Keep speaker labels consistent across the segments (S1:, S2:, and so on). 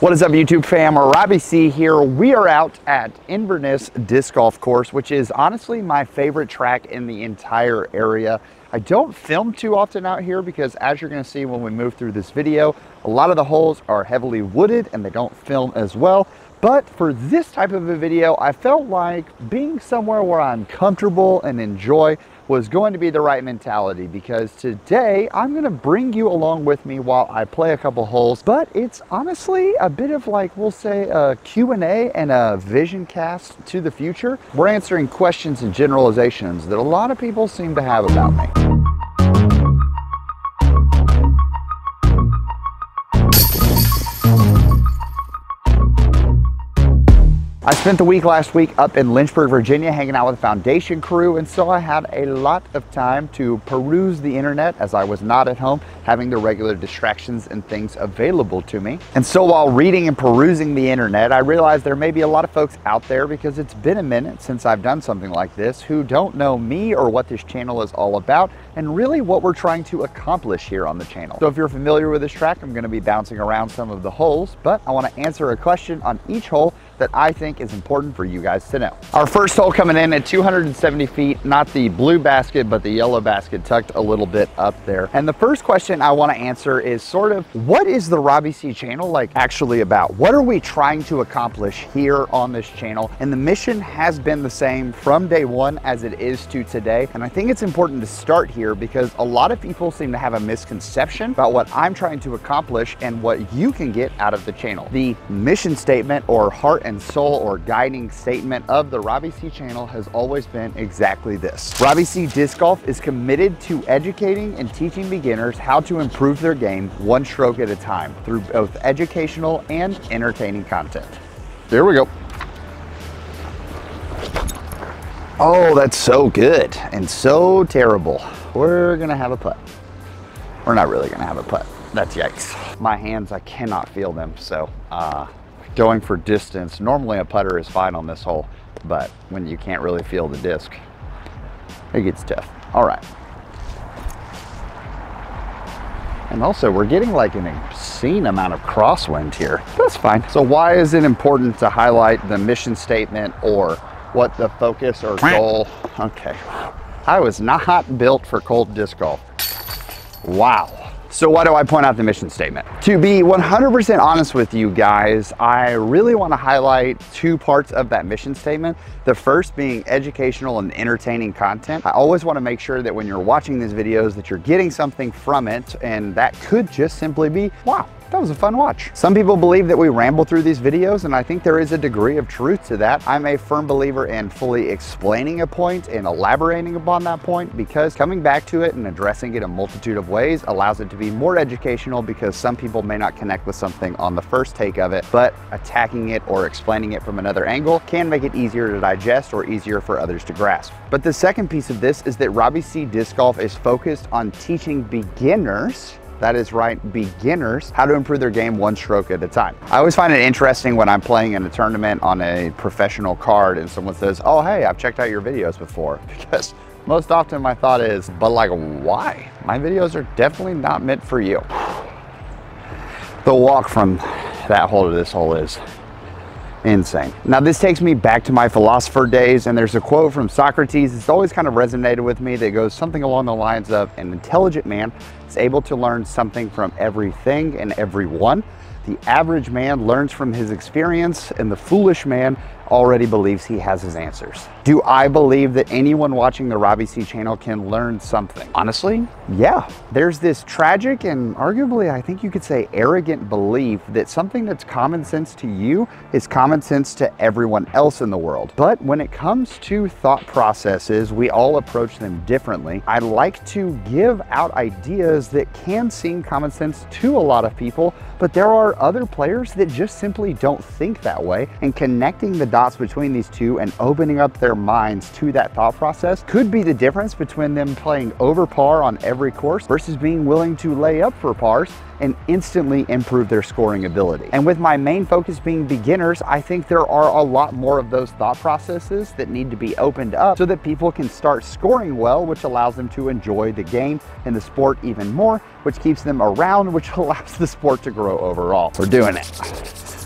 S1: What is up, YouTube fam? Robbie C here. We are out at Inverness Disc Golf Course, which is honestly my favorite track in the entire area. I don't film too often out here because, as you're going to see when we move through this video, a lot of the holes are heavily wooded and they don't film as well. But for this type of a video, I felt like being somewhere where I'm comfortable and enjoy was going to be the right mentality, because today I'm going to bring you along with me while I play a couple holes. But it's honestly a bit of, like, we'll say a Q&A and a vision cast to the future. We're answering questions and generalizations that a lot of people seem to have about me. I spent the week last week up in Lynchburg, Virginia, hanging out with the foundation crew, and so I had a lot of time to peruse the internet as I was not at home, having the regular distractions and things available to me. And so while reading and perusing the internet, I realized there may be a lot of folks out there, because it's been a minute since I've done something like this, who don't know me or what this channel is all about, and really what we're trying to accomplish here on the channel. So if you're familiar with this track, I'm going to be bouncing around some of the holes, but I want to answer a question on each hole that I think is important for you guys to know. Our first hole coming in at 270 feet, not the blue basket, but the yellow basket tucked a little bit up there. And the first question I want to answer is sort of, what is the Robbie C channel like actually about? What are we trying to accomplish here on this channel? And the mission has been the same from day one as it is to today. And I think it's important to start here because a lot of people seem to have a misconception about what I'm trying to accomplish and what you can get out of the channel. The mission statement, or heart and soul, or guiding statement of the Robbie C channel has always been exactly this. Robbie C Disc Golf is committed to educating and teaching beginners how to improve their game one stroke at a time through both educational and entertaining content. There we go. Oh, that's so good and so terrible. We're gonna have a putt. We're not really gonna have a putt. That's yikes. My hands, I cannot feel them, so going for distance, normally a putter is fine on this hole, but when you can't really feel the disc, it gets tough. All right. And also, we're getting like an obscene amount of crosswind here. That's fine. So why is it important to highlight the mission statement or what the focus or goal? Okay. I was not built for cold disc golf. Wow. So why do I point out the mission statement? To be 100% honest with you guys, I really want to highlight two parts of that mission statement. The first being educational and entertaining content. I always want to make sure that when you're watching these videos that you're getting something from it, and that could just simply be, wow, that was a fun watch. Some people believe that we ramble through these videos, and I think there is a degree of truth to that. I'm a firm believer in fully explaining a point and elaborating upon that point, because coming back to it and addressing it a multitude of ways allows it to be more educational, because some people may not connect with something on the first take of it, but attacking it or explaining it from another angle can make it easier to digest or easier for others to grasp. But the second piece of this is that Robbie C Disc Golf is focused on teaching beginners, that is right, beginners, how to improve their game one stroke at a time. I always find it interesting when I'm playing in a tournament on a professional card and someone says, oh, hey, I've checked out your videos before, because most often my thought is, but like, why? My videos are definitely not meant for you. The walk from that hole to this hole is insane. Now, this takes me back to my philosopher days, and there's a quote from Socrates that's always kind of resonated with me that goes something along the lines of, an intelligent man is able to learn something from everything and everyone. The average man learns from his experience, and the foolish man already believes he has his answers. Do I believe that anyone watching the Robbie C channel can learn something? Honestly, yeah. There's this tragic and arguably, I think you could say, arrogant belief that something that's common sense to you is common sense to everyone else in the world. But when it comes to thought processes, we all approach them differently. I like to give out ideas that can seem common sense to a lot of people, but there are other players that just simply don't think that way, and connecting the dots between these two and opening up their minds to that thought process could be the difference between them playing over par on every course versus being willing to lay up for pars and instantly improve their scoring ability. And with my main focus being beginners, I think there are a lot more of those thought processes that need to be opened up so that people can start scoring well, which allows them to enjoy the game and the sport even more, which keeps them around, which allows the sport to grow overall. We're doing it.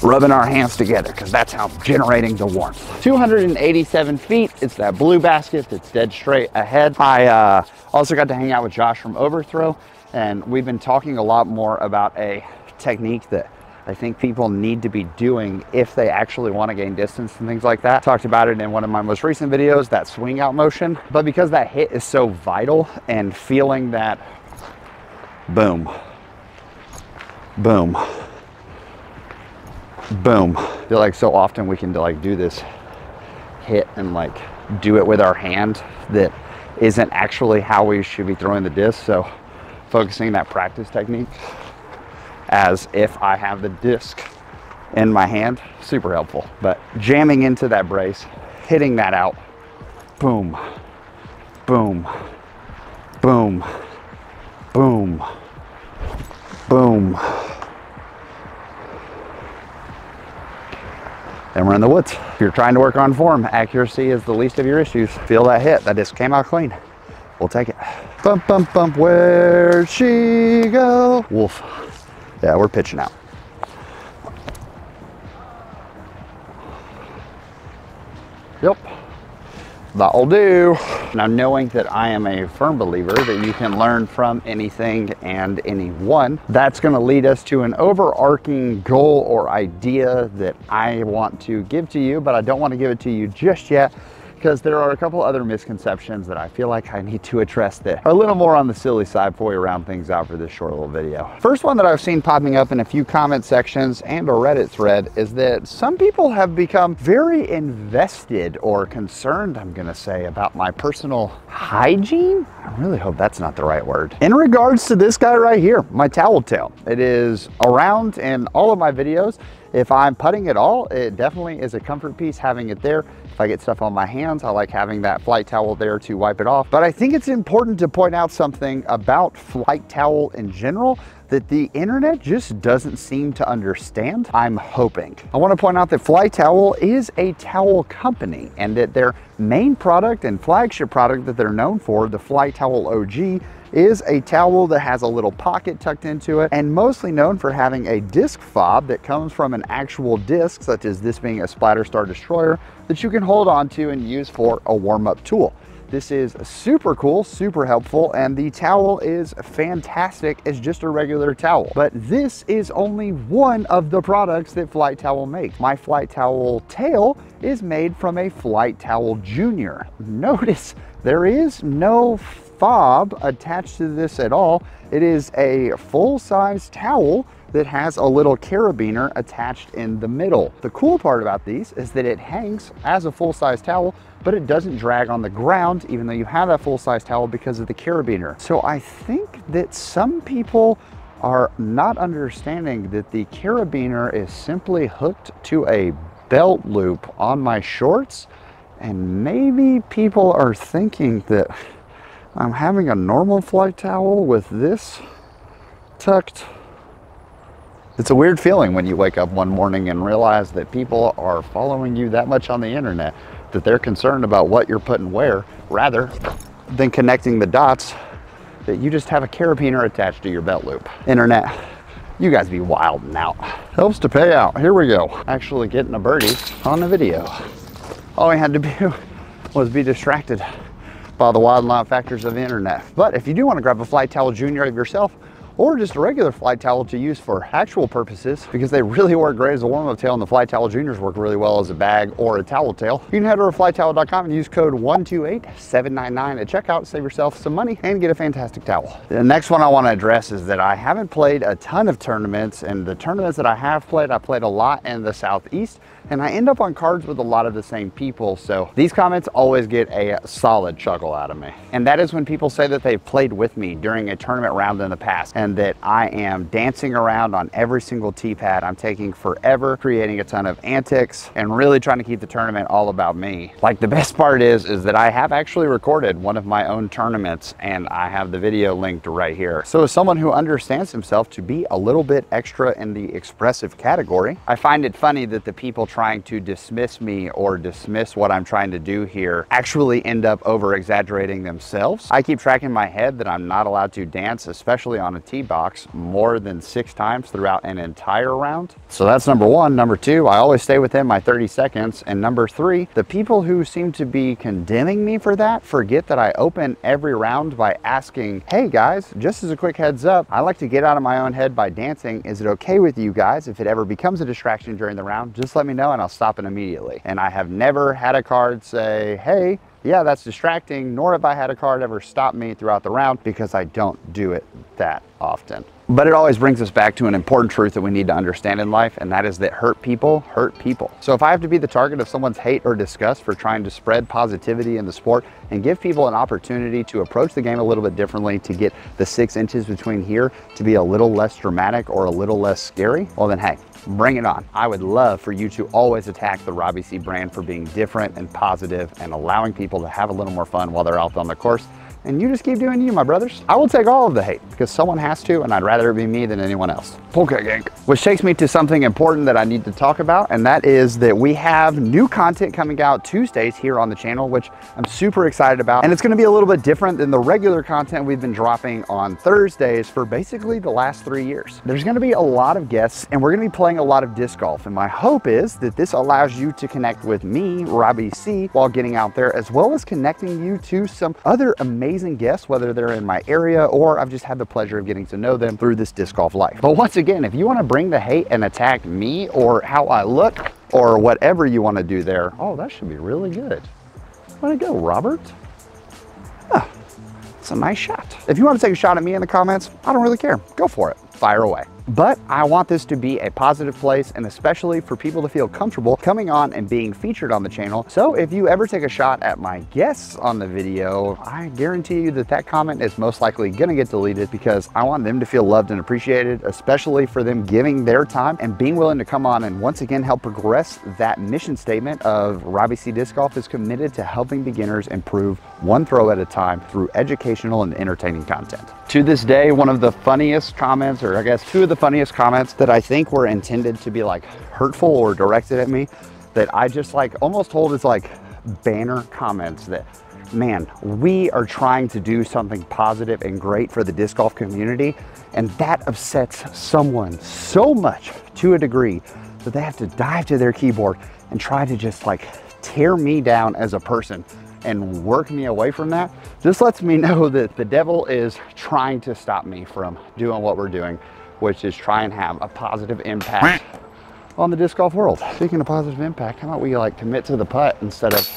S1: rubbing our hands together because that's how I'm generating the warmth. 287 feet. It's that blue basket that's dead straight ahead. I also got to hang out with Josh from Overthrow, and we've been talking a lot more about a technique that I think people need to be doing if they actually want to gain distance and things like that. Talked about it in one of my most recent videos, that swing out motion. But because that hit is so vital, and feeling that boom, boom, boom. I feel like so often we can like do this hit and like do it with our hand that isn't actually how we should be throwing the disc. So focusing that practice technique as if I have the disc in my hand, super helpful. But jamming into that brace, hitting that out, boom, boom, boom, boom, boom. And we're in the woods. If you're trying to work on form, accuracy is the least of your issues. Feel that hit, that disc came out clean. We'll take it. Bump, bump, bump, where'd she go? Wolf. Yeah, we're pitching out. Yep, that'll do. Now, knowing that I am a firm believer that you can learn from anything and anyone, that's gonna lead us to an overarching goal or idea that I want to give to you, but I don't want to give it to you just yet, because there are a couple other misconceptions that I feel like I need to address that are a little more on the silly side before we round things out for this short little video. First one that I've seen popping up in a few comment sections and a Reddit thread is that some people have become very invested or concerned, I'm gonna say, about my personal hygiene. I really hope that's not the right word. In regards to this guy right here, my towel tail. It is around in all of my videos. If I'm putting at all, it definitely is a comfort piece having it there. If I get stuff on my hands, I like having that flight towel there to wipe it off. But I think it's important to point out something about flight towel in general that the internet just doesn't seem to understand. I'm hoping. I want to point out that Flight Towel is a towel company, and that their main product and flagship product that they're known for, the Flight Towel OG, is a towel that has a little pocket tucked into it, and mostly known for having a disc fob that comes from an actual disc, such as this being a Splatter Star Destroyer, that you can hold on to and use for a warm-up tool. This is super cool, super helpful, and the towel is fantastic as just a regular towel. But this is only one of the products that Flight Towel makes. My Flight Towel tail is made from a Flight Towel Junior. Notice there is no fob attached to this at all. It is a full-size towel that has a little carabiner attached in the middle. The cool part about these is that it hangs as a full-size towel, but it doesn't drag on the ground, even though you have that full-size towel, because of the carabiner. So I think that some people are not understanding that the carabiner is simply hooked to a belt loop on my shorts, and maybe people are thinking that I'm having a normal flight towel with this tucked. It's a weird feeling when you wake up one morning and realize that people are following you that much on the internet that they're concerned about what you're putting where, rather than connecting the dots that you just have a carabiner attached to your belt loop. Internet, you guys be wilding out. Helps to pay out. Here we go. Actually getting a birdie on the video. All we had to do was be distracted by the wild and loud factors of the internet. But if you do want to grab a Flight Towel Junior of yourself, or just a regular flight towel to use for actual purposes, because they really work great as a warm-up tail, and the Flight Towel Juniors work really well as a bag or a towel tail, you can head over to flighttowel.com and use code 128799 at checkout, save yourself some money and get a fantastic towel. The next one I want to address is that I haven't played a ton of tournaments, and the tournaments that I have played, I played a lot in the Southeast, and I end up on cards with a lot of the same people. So these comments always get a solid chuckle out of me. And that is when people say that they've played with me during a tournament round in the past, and that I am dancing around on every single tee pad. I'm taking forever, creating a ton of antics, and really trying to keep the tournament all about me. Like, the best part is that I have actually recorded one of my own tournaments, and I have the video linked right here. So as someone who understands himself to be a little bit extra in the expressive category, I find it funny that the people trying to dismiss me or dismiss what I'm trying to do here actually end up over exaggerating themselves. I keep track in my head that I'm not allowed to dance, especially on a tee tee box more than 6 times throughout an entire round. So that's number 1. Number 2, I always stay within my 30 seconds. And number 3, the people who seem to be condemning me for that forget that I open every round by asking, hey guys, just as a quick heads up, I like to get out of my own head by dancing. Is it okay with you guys if it ever becomes a distraction during the round? Just let me know and I'll stop it immediately. And I have never had a card say, hey, yeah, that's distracting, nor have I had a card ever stop me throughout the round, because I don't do it that often. But it always brings us back to an important truth that we need to understand in life, and that is that hurt people hurt people. So if I have to be the target of someone's hate or disgust for trying to spread positivity in the sport and give people an opportunity to approach the game a little bit differently, to get the 6 inches between here to be a little less dramatic or a little less scary, well then hey, bring it on. I would love for you to always attack the Robbie C brand for being different and positive and allowing people to have a little more fun while they're out on the course. And you just keep doing you, my brothers. I will take all of the hate because someone has to, and I'd rather it be me than anyone else. Okay, gang. Which takes me to something important that I need to talk about, and that is that we have new content coming out Tuesdays here on the channel, which I'm super excited about. And it's gonna be a little bit different than the regular content we've been dropping on Thursdays for basically the last 3 years. There's gonna be a lot of guests, and we're gonna be playing a lot of disc golf. And my hope is that this allows you to connect with me, Robbie C, while getting out there, as well as connecting you to some other amazing guests, whether they're in my area or I've just had the pleasure of getting to know them through this disc golf life. But once again, if you want to bring the hate and attack me or how I look or whatever you want to do there, oh, that should be really good. Way to go, Robert. Ah, it's a nice shot. If you want to take a shot at me in the comments, I don't really care. Go for it. Fire away. But I want this to be a positive place, and especially for people to feel comfortable coming on and being featured on the channel. So if you ever take a shot at my guests on the video, I guarantee you that that comment is most likely gonna get deleted, because I want them to feel loved and appreciated, especially for them giving their time and being willing to come on and once again help progress that mission statement of Robbie C Disc Golf is committed to helping beginners improve one throw at a time through educational and entertaining content. To this day, one of the funniest comments, or I guess 2 of the funniest comments that I think were intended to be like hurtful or directed at me, that I just like almost hold as like banner comments that, man, we are trying to do something positive and great for the disc golf community, and that upsets someone so much to a degree that they have to dive to their keyboard and try to just like tear me down as a person and work me away from that. Just lets me know that the devil is trying to stop me from doing what we're doing, which is try and have a positive impact on the disc golf world. Speaking of positive impact, how about we like commit to the putt instead of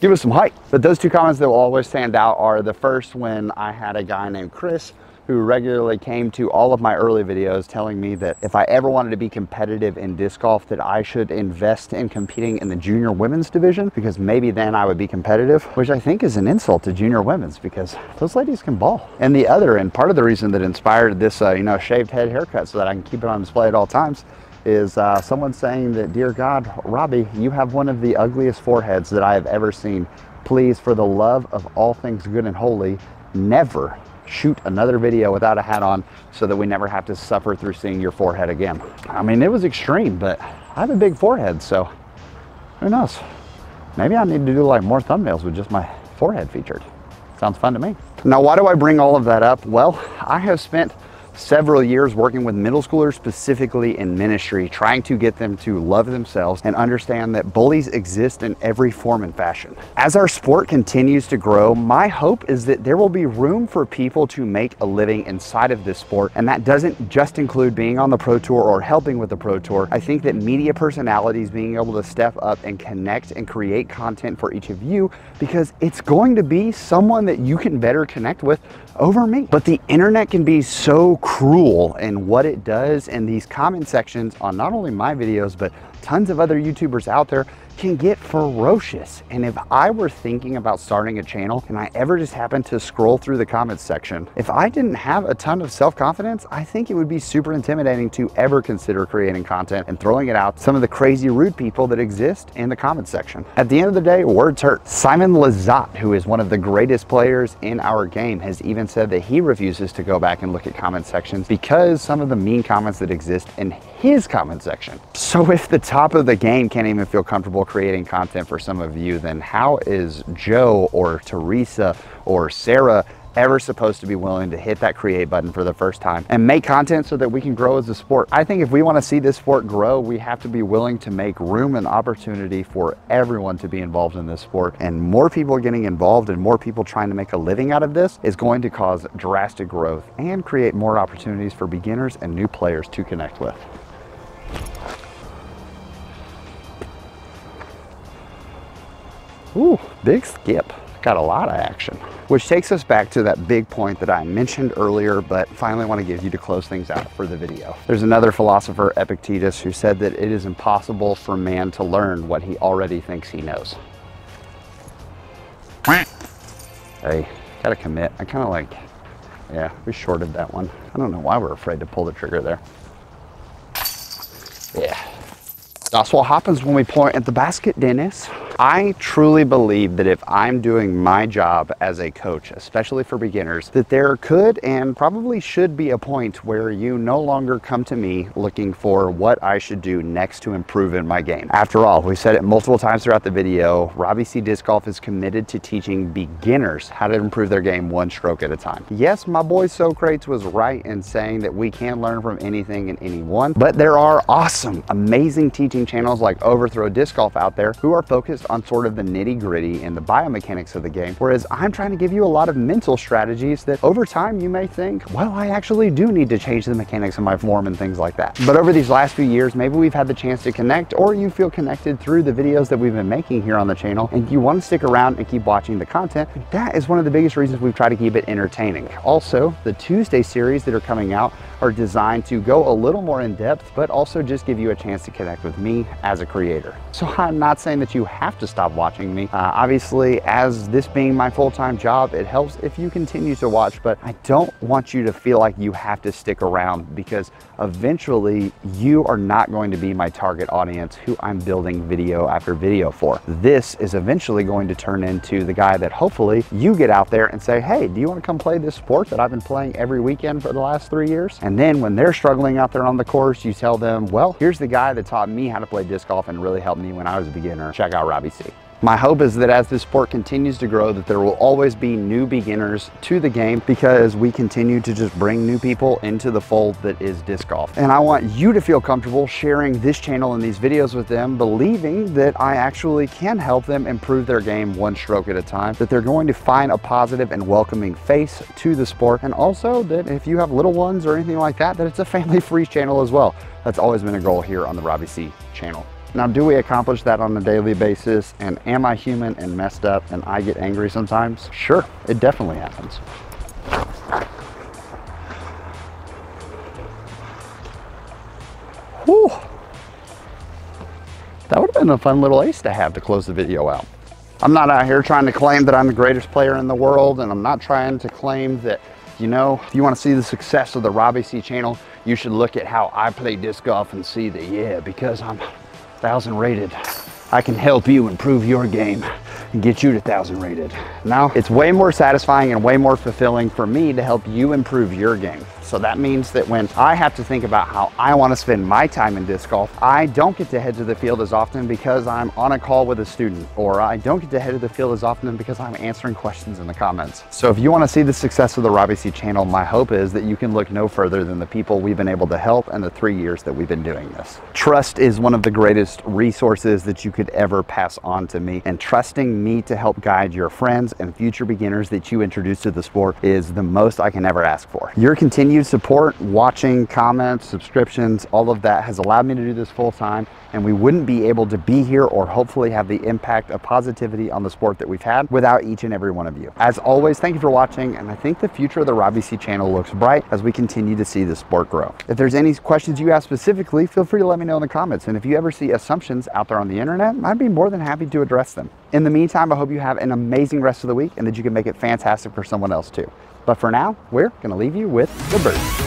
S1: give us some height? But those 2 comments that will always stand out are the first, when I had a guy named Chris who regularly came to all of my early videos telling me that if I ever wanted to be competitive in disc golf, that I should invest in competing in the junior women's division, because maybe then I would be competitive, which I think is an insult to junior women's, because those ladies can ball. And the other, and part of the reason that inspired this shaved head haircut so that I can keep it on display at all times, is someone saying that, dear God, Robbie, you have one of the ugliest foreheads that I have ever seen. Please, for the love of all things good and holy, never shoot another video without a hat on, so that we never have to suffer through seeing your forehead again. I mean, it was extreme, but I have a big forehead, so who knows? Maybe I need to do like more thumbnails with just my forehead featured. Sounds fun to me. Now, why do I bring all of that up? Well, I have spent several years working with middle schoolers, specifically in ministry, trying to get them to love themselves and understand that bullies exist in every form and fashion. As our sport continues to grow, my hope is that there will be room for people to make a living inside of this sport, and that doesn't just include being on the Pro Tour or helping with the Pro Tour. I think that media personalities being able to step up and connect and create content for each of you, because it's going to be someone that you can better connect with over me. But the internet can be so cruel in what it does, and these comment sections on not only my videos, but tons of other YouTubers out there can get ferocious. And if I were thinking about starting a channel and I ever just happened to scroll through the comments section, if I didn't have a ton of self-confidence, I think it would be super intimidating to ever consider creating content and throwing it out to some of the crazy rude people that exist in the comments section. At the end of the day, words hurt. Simon Lizotte, who is one of the greatest players in our game, has even said that he refuses to go back and look at comment sections because some of the mean comments that exist in his comment section. So if the top of the game can't even feel comfortable creating content for some of you, then how is Joe or Teresa or Sarah ever supposed to be willing to hit that create button for the first time and make content so that we can grow as a sport. I think if we want to see this sport grow, we have to be willing to make room and opportunity for everyone to be involved in this sport. And more people getting involved and more people trying to make a living out of this is going to cause drastic growth and create more opportunities for beginners and new players to connect with. Ooh, big skip. Got a lot of action. Which takes us back to that big point that I mentioned earlier, but finally want to give you to close things out for the video. There's another philosopher, Epictetus, who said that it is impossible for man to learn what he already thinks he knows. Hey, gotta commit. I kind of like, yeah, we shorted that one. I don't know why we're afraid to pull the trigger there. Yeah. That's what happens when we point at the basket, Dennis. I truly believe that if I'm doing my job as a coach, especially for beginners, that there could and probably should be a point where you no longer come to me looking for what I should do next to improve in my game. After all, we said it multiple times throughout the video, Robbie C Disc Golf is committed to teaching beginners how to improve their game one stroke at a time. Yes, my boy Socrates was right in saying that we can learn from anything and anyone, but there are awesome, amazing teaching channels like Overthrow Disc Golf out there who are focused on sort of the nitty gritty and the biomechanics of the game, whereas I'm trying to give you a lot of mental strategies that over time you may think, well, I actually do need to change the mechanics of my form and things like that. But over these last few years, maybe we've had the chance to connect, or you feel connected through the videos that we've been making here on the channel, and you want to stick around and keep watching the content. That is one of the biggest reasons we've tried to keep it entertaining. Also, the Tuesday series that are coming out are designed to go a little more in depth, but also just give you a chance to connect with me as a creator. So I'm not saying that you have to stop watching me. Obviously, as this being my full-time job, it helps if you continue to watch, but I don't want you to feel like you have to stick around, because eventually you are not going to be my target audience who I'm building video after video for. This is eventually going to turn into the guy that hopefully you get out there and say, hey, do you want to come play this sport that I've been playing every weekend for the last 3 years? And then when they're struggling out there on the course, you tell them, well, here's the guy that taught me how to play disc golf and really helped me when I was a beginner. Check out Robbie C. My hope is that as this sport continues to grow, that there will always be new beginners to the game, because we continue to just bring new people into the fold that is disc golf. And I want you to feel comfortable sharing this channel and these videos with them, believing that I actually can help them improve their game one stroke at a time, that they're going to find a positive and welcoming face to the sport, and also that if you have little ones or anything like that, that it's a family-free channel as well. That's always been a goal here on the Robbie C channel. Now, do we accomplish that on a daily basis? And am I human and messed up and I get angry sometimes? Sure, it definitely happens. Whew. That would have been a fun little ace to have to close the video out. I'm not out here trying to claim that I'm the greatest player in the world, and I'm not trying to claim that, you know, if you want to see the success of the Robbie C channel, you should look at how I play disc golf and see that, yeah, because I'm 1,000 rated, I can help you improve your game and get you to 1,000 rated. Now, it's way more satisfying and way more fulfilling for me to help you improve your game. So that means that when I have to think about how I want to spend my time in disc golf, I don't get to head to the field as often because I'm on a call with a student, or I don't get to head to the field as often because I'm answering questions in the comments. So if you want to see the success of the Robbie C channel, my hope is that you can look no further than the people we've been able to help in the 3 years that we've been doing this. Trust is one of the greatest resources that you could ever pass on to me, and trusting me to help guide your friends and future beginners that you introduce to the sport is the most I can ever ask for. Your continued support, watching, comments, subscriptions, all of that has allowed me to do this full time, and we wouldn't be able to be here or hopefully have the impact of positivity on the sport that we've had without each and every one of you. As always, thank you for watching, and I think the future of the Robbie C channel looks bright as we continue to see the sport grow. If there's any questions you have specifically, feel free to let me know in the comments, and if you ever see assumptions out there on the internet, I'd be more than happy to address them. In the meantime, I hope you have an amazing rest of the week and that you can make it fantastic for someone else too. But for now, we're going to leave you with the birdies.